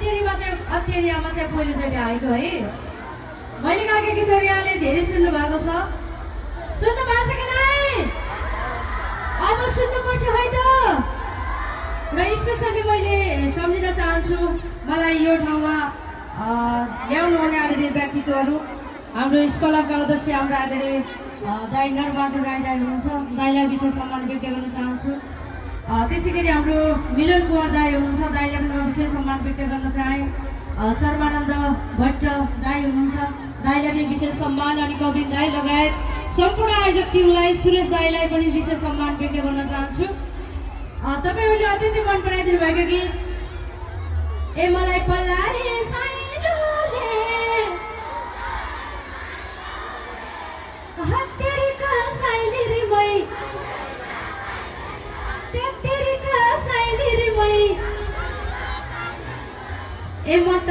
अत्तेरीमा चाहिँ पहिलोचोटि आएको है। मैले गाएको गीतहरू यहाँले धेरै सुन्नु भएको छ, सुन्नु भएको छ कि नै? अब सुन्नुपर्छ है त। र स्पेसली मैले सम्झिन चाहन्छु मलाई यो ठाउँमा ल्याउनु हुने आदरणीय व्यक्तित्वहरू, हाम्रो स्कलरका अध्यक्ष हाम्रो आदरणीय दाइ नरबहादुर राई दाइ हुनुहुन्छ, दाइलाई विशेष सम्मान व्यक्त गर्न चाहन्छु। त्यसै गरी हाम्रो मिलन कुमार दाई हुनुहुन्छ, दाइलाई पनि म विशेष सम्मान व्यक्त गर्न चाहे। शर्मानन्द भट्ट दाई हुनुहुन्छ, दाइलाई पनि विशेष सम्मान। अनि कविन दाई लगायत सम्पूर्ण आयोजक टिमलाई, सुरेश दाईलाई पनि विशेष सम्मान व्यक्त गर्न चाहन्छु। तपाईँहरूले अत्यन्तै मन पराइदिनु भएको गीत ए मलाई पल्लारे साइलोले हत्तेरीका साइली रे मै टेटेरीका साइली रे मै ए म त